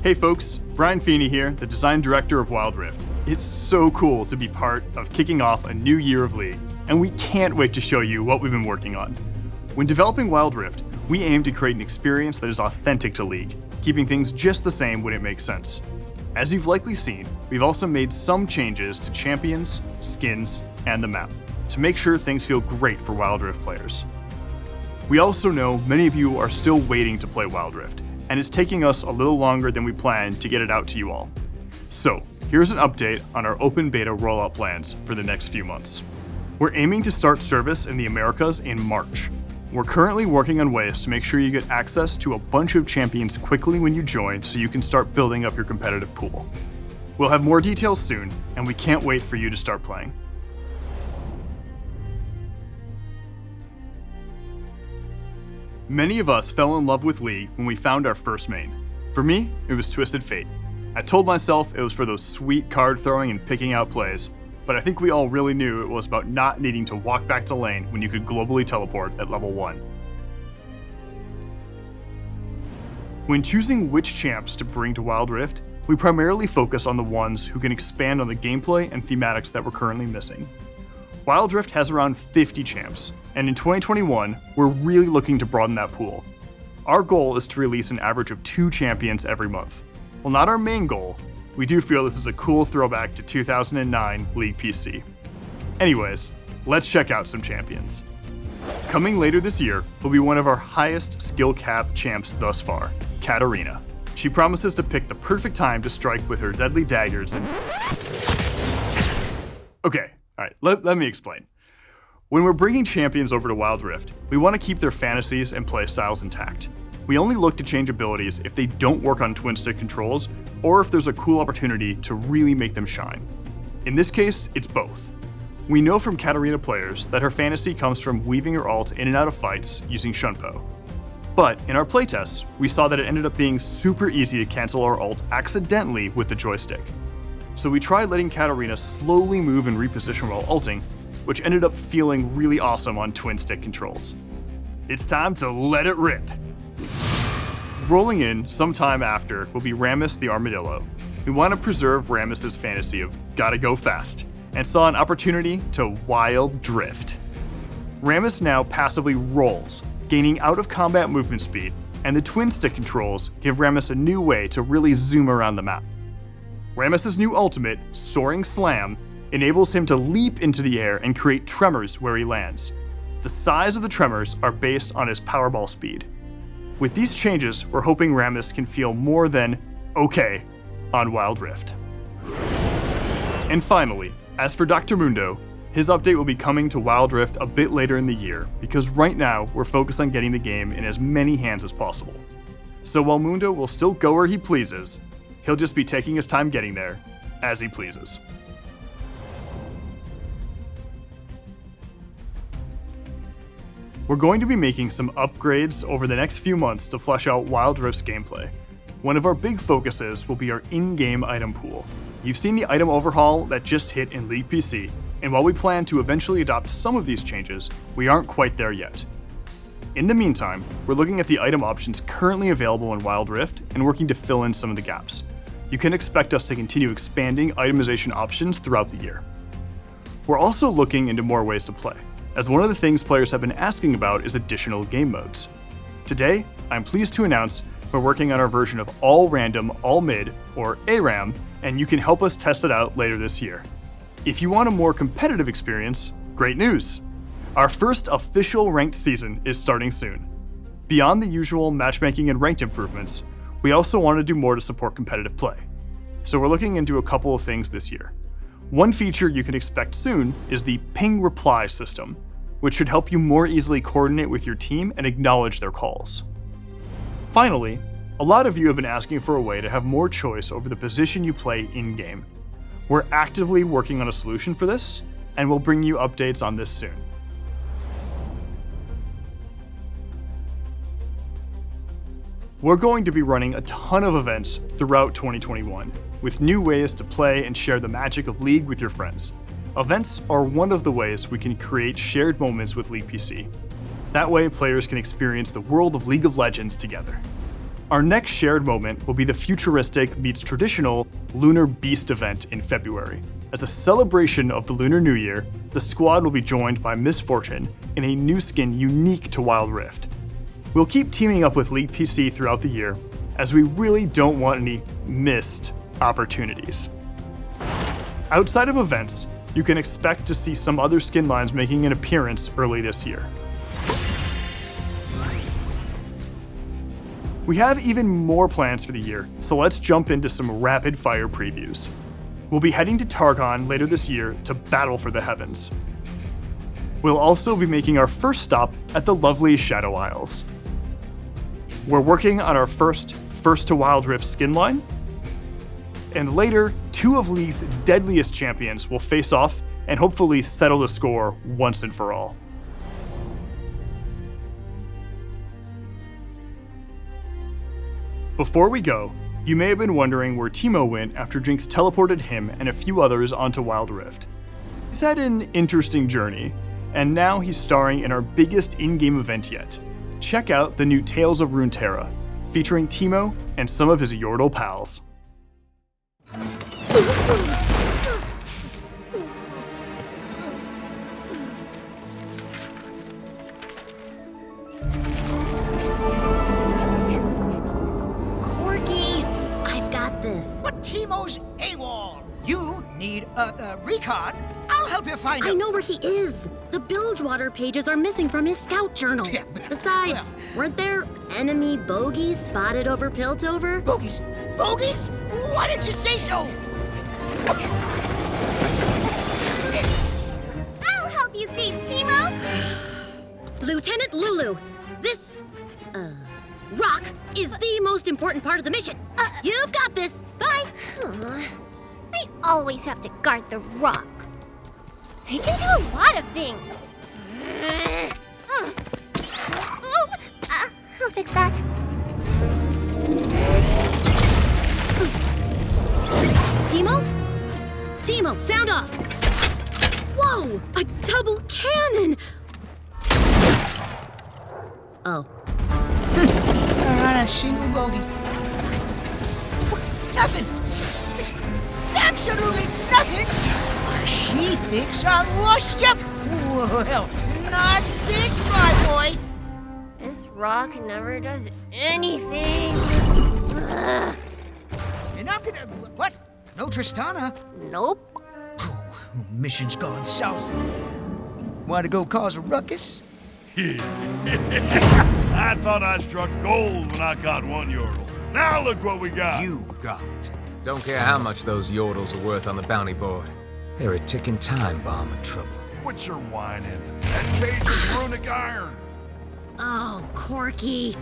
Hey folks, Brian Feeney here, the design director of Wild Rift. It's so cool to be part of kicking off a new year of League, and we can't wait to show you what we've been working on. When developing Wild Rift, we aim to create an experience that is authentic to League, keeping things just the same when it makes sense. As you've likely seen, we've also made some changes to champions, skins, and the map, to make sure things feel great for Wild Rift players. We also know many of you are still waiting to play Wild Rift, and it's taking us a little longer than we planned to get it out to you all. So, here's an update on our open beta rollout plans for the next few months. We're aiming to start service in the Americas in March. We're currently working on ways to make sure you get access to a bunch of champions quickly when you join so you can start building up your competitive pool. We'll have more details soon, and we can't wait for you to start playing. Many of us fell in love with League when we found our first main. For me, it was Twisted Fate. I told myself it was for those sweet card throwing and picking out plays, but I think we all really knew it was about not needing to walk back to lane when you could globally teleport at level 1. When choosing which champs to bring to Wild Rift, we primarily focus on the ones who can expand on the gameplay and thematics that we're currently missing. Wild Rift has around 50 champs, and in 2021, we're really looking to broaden that pool. Our goal is to release an average of 2 champions every month. While not our main goal, we do feel this is a cool throwback to 2009 League PC. Anyways, let's check out some champions. Coming later this year will be one of our highest skill cap champs thus far, Katarina. She promises to pick the perfect time to strike with her deadly daggers and... Okay. Alright, let me explain. When we're bringing champions over to Wild Rift, we want to keep their fantasies and playstyles intact. We only look to change abilities if they don't work on twin stick controls, or if there's a cool opportunity to really make them shine. In this case, it's both. We know from Katarina players that her fantasy comes from weaving her ult in and out of fights using Shunpo. But in our playtests, we saw that it ended up being super easy to cancel our ult accidentally with the joystick. So we tried letting Katarina slowly move and reposition while ulting, which ended up feeling really awesome on twin stick controls. It's time to let it rip. Rolling in sometime after will be Rammus the Armadillo. We want to preserve Rammus's fantasy of gotta go fast, and saw an opportunity to wild drift. Rammus now passively rolls, gaining out of combat movement speed, and the twin stick controls give Rammus a new way to really zoom around the map. Rammus' new ultimate, Soaring Slam, enables him to leap into the air and create tremors where he lands. The size of the tremors are based on his powerball speed. With these changes, we're hoping Rammus can feel more than okay on Wild Rift. And finally, as for Dr. Mundo, his update will be coming to Wild Rift a bit later in the year, because right now we're focused on getting the game in as many hands as possible. So while Mundo will still go where he pleases, he'll just be taking his time getting there, as he pleases. We're going to be making some upgrades over the next few months to flesh out Wild Rift's gameplay. One of our big focuses will be our in-game item pool. You've seen the item overhaul that just hit in League PC, and while we plan to eventually adopt some of these changes, we aren't quite there yet. In the meantime, we're looking at the item options currently available in Wild Rift and working to fill in some of the gaps. You can expect us to continue expanding itemization options throughout the year. We're also looking into more ways to play, as one of the things players have been asking about is additional game modes. Today, I'm pleased to announce we're working on our version of All Random, All Mid, or ARAM, and you can help us test it out later this year. If you want a more competitive experience, great news! Our first official ranked season is starting soon. Beyond the usual matchmaking and ranked improvements, we also want to do more to support competitive play. So we're looking into a couple of things this year. One feature you can expect soon is the ping reply system, which should help you more easily coordinate with your team and acknowledge their calls. Finally, a lot of you have been asking for a way to have more choice over the position you play in-game. We're actively working on a solution for this, and we'll bring you updates on this soon. We're going to be running a ton of events throughout 2021, with new ways to play and share the magic of League with your friends. Events are one of the ways we can create shared moments with League PC. That way, players can experience the world of League of Legends together. Our next shared moment will be the futuristic meets traditional Lunar Beast event in February. As a celebration of the Lunar New Year, the squad will be joined by Miss Fortune in a new skin unique to Wild Rift. We'll keep teaming up with League PC throughout the year, as we really don't want any missed opportunities. Outside of events, you can expect to see some other skin lines making an appearance early this year. We have even more plans for the year, so let's jump into some rapid fire previews. We'll be heading to Targon later this year to battle for the heavens. We'll also be making our first stop at the lovely Shadow Isles. We're working on our first to Wild Rift skin line, and later, 2 of League's deadliest champions will face off and hopefully settle the score once and for all. Before we go, you may have been wondering where Teemo went after Jinx teleported him and a few others onto Wild Rift. He's had an interesting journey, and now he's starring in our biggest in-game event yet. Check out the new Tales of Runeterra, featuring Teemo and some of his Yordle pals. Corky, I've got this. But Teemo's AWOL. You need a recon. I'll help you find him. I know where he is. The Bilgewater pages are missing from his scout journal. Yeah, Besides, well. weren't there enemy bogies spotted over Piltover? Bogies? Bogies? Why didn't you say so? I'll help you save Teemo. Lieutenant Lulu, this, rock is the most important part of the mission. You've got this. Bye. I always have to guard the rock. I can do a lot of things. I'll fix that. Teemo? Teemo, sound off. Whoa, a double cannon. Oh. Not a single bogey. Nothing. Absolutely nothing. She thinks I'm washed up. Well, not this, my boy. This rock never does anything. And I'm gonna... What? No Tristana? Nope. Oh, mission's gone south. Want to go cause a ruckus? I thought I struck gold when I caught one Yordle. Now look what we got. You got. Don't care how much those Yordles are worth on the bounty board. They're a ticking time bomb of trouble. Quit your whining. That cage is runic iron. Oh, Corky.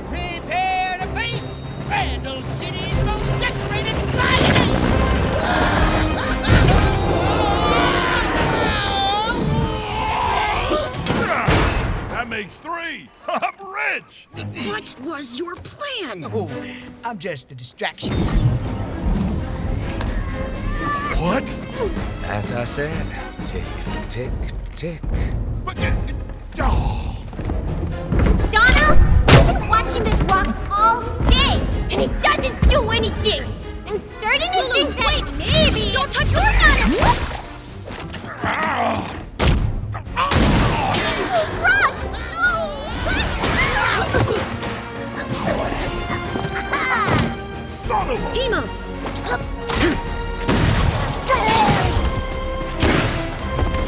Prepare to face Randall City's most decorated lioness! That makes 3. I'm rich. What was your plan? Oh, I'm just a distraction. What? As I said, tick, tick, tick. But, oh. Donna, I've been watching this rock all day, and it doesn't do anything. I'm starting to think that maybe... Don't touch your Donna! Rock! Son of a... Teemo!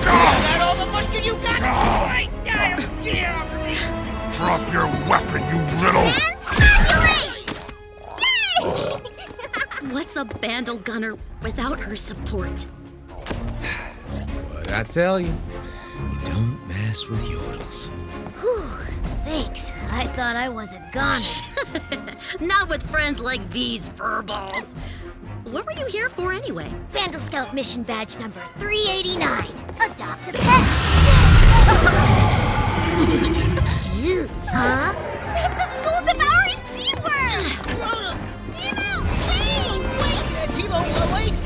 Is that all the mustard you got? Right now, get off me! Drop your weapon, you little... What's a Bandle Gunner without her support? What I tell you, you don't mess with Yordles. Whew, thanks. I thought I was a gunner. Not with friends like these furballs. What were you here for anyway? Vandal Scout mission badge number 389. Adopt a pet. Cute, huh? It's a soul-devouring sea worm! Teemo, wait! Teemo, wait!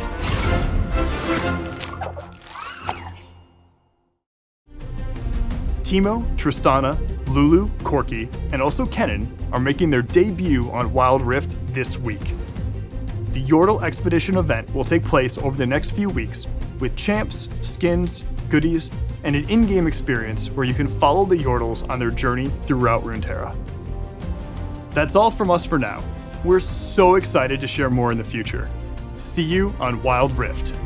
Teemo, Tristana, Lulu, Corky, and also Kennen are making their debut on Wild Rift this week. The Yordle Expedition event will take place over the next few weeks with champs, skins, goodies, and an in-game experience where you can follow the Yordles on their journey throughout Runeterra. That's all from us for now. We're so excited to share more in the future. See you on Wild Rift.